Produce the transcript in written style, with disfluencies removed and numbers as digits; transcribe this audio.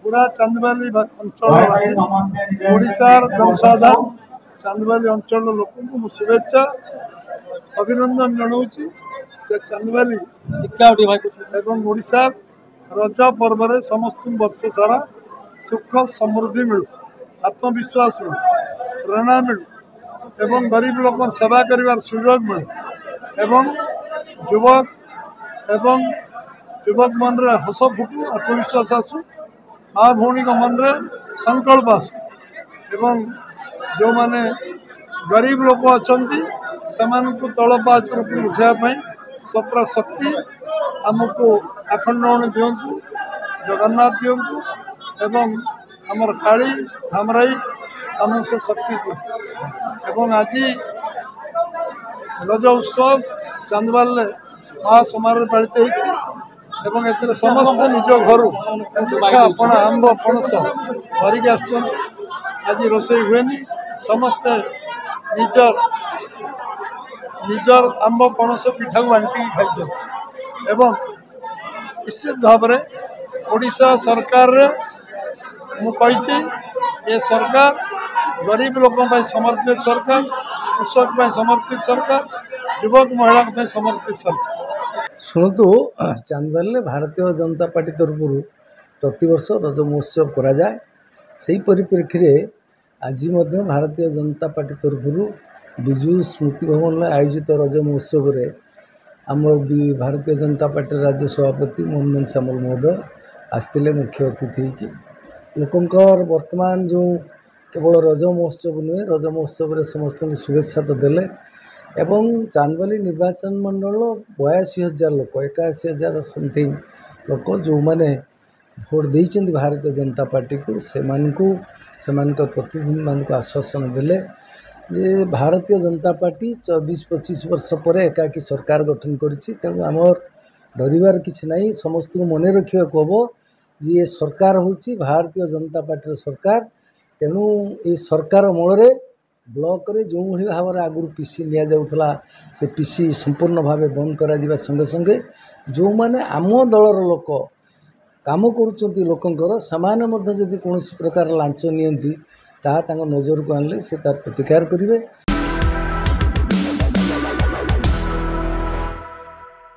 पूरा चांदबाली अंचल ओडिशार जनसाधारण चांदबाली अंचल लोक शुभेच्छा अभिनंदन जनाऊँगी चांदबाली एवं ओडिशार रज पर्व समस्त वर्ष सारा सुख समृद्धि मिलू आत्मविश्वास मिलू प्रेरणा मिलू एवं गरीब लोक सेवा कर सुजोग मिलू एवं युवक मन रे हस फुटू आत्मविश्वास आसू माँ भौणी मन रे संकल्प आसू एवं जो माने गरीब लोक अच्छा से तल पाच उठापी स्वप्न शक्ति आमको आखंडण दिंतु जगन्नाथ दिंतु एवं आमर काली धामराई आमको से शक्ति दिंतु एवं आज रज उत्सव चांदबाल महासमारोह पालित होती एवं ए समस्त निज घर पिठा पणा आंब पणस धरिक आज रोषे हुए समस्ते निजर निजर आंब पणस पिठा को आंटी खाई एवं निश्चित भाव में ओडिशा सरकार मुझे ये सरकार गरीब लोगों समर्पित सरकार कृषक समर्पित सरकार युवक महिला समर्पित सरकार। शुणु चांदबाल भारतीय जनता पार्टी तरफ प्रतिवर्ष रज महोत्सव करा जाए से परिप्रेक्षी में आज भारतीय जनता पार्टी तरफ विजु स्मृति भवन में आयोजित रज महोत्सव में आम भारतीय जनता पार्टी राज्य सभापति मोहन सामल महोदय आसते मुख्य अतिथि लोकंर वर्तमान जो केवल रज महोत्सव नुहे रज महोत्सव में समस्त शुभेच्छा तो देले एवं चांदबाली निर्वाचन मंडल 82,000 लोक 81,000 समथिंग लोक जो मैंने भोट देते भारतीय जनता पार्टी को से प्रतिनिधि मान आश्वासन देले जे भारतीय जनता पार्टी 24-25 वर्ष पर एकाकी सरकार गठन करिछि तेणु आमर डरिवार किछि नहीं समस्त को मन रखा हम जे सरकार होछि भारतीय जनता पार्टी सरकार तेणु ये सरकार मूल ब्लॉक रे जो भाव में आगुरी पीसी नि जाऊला से पीसी संपूर्ण भाव बंद करा संगे संगे जो माने आम दलर लोक काम करुँच लोकंर से कौन प्रकार लांच नियंती नजर को आनले से तार प्रतिकार करेंगे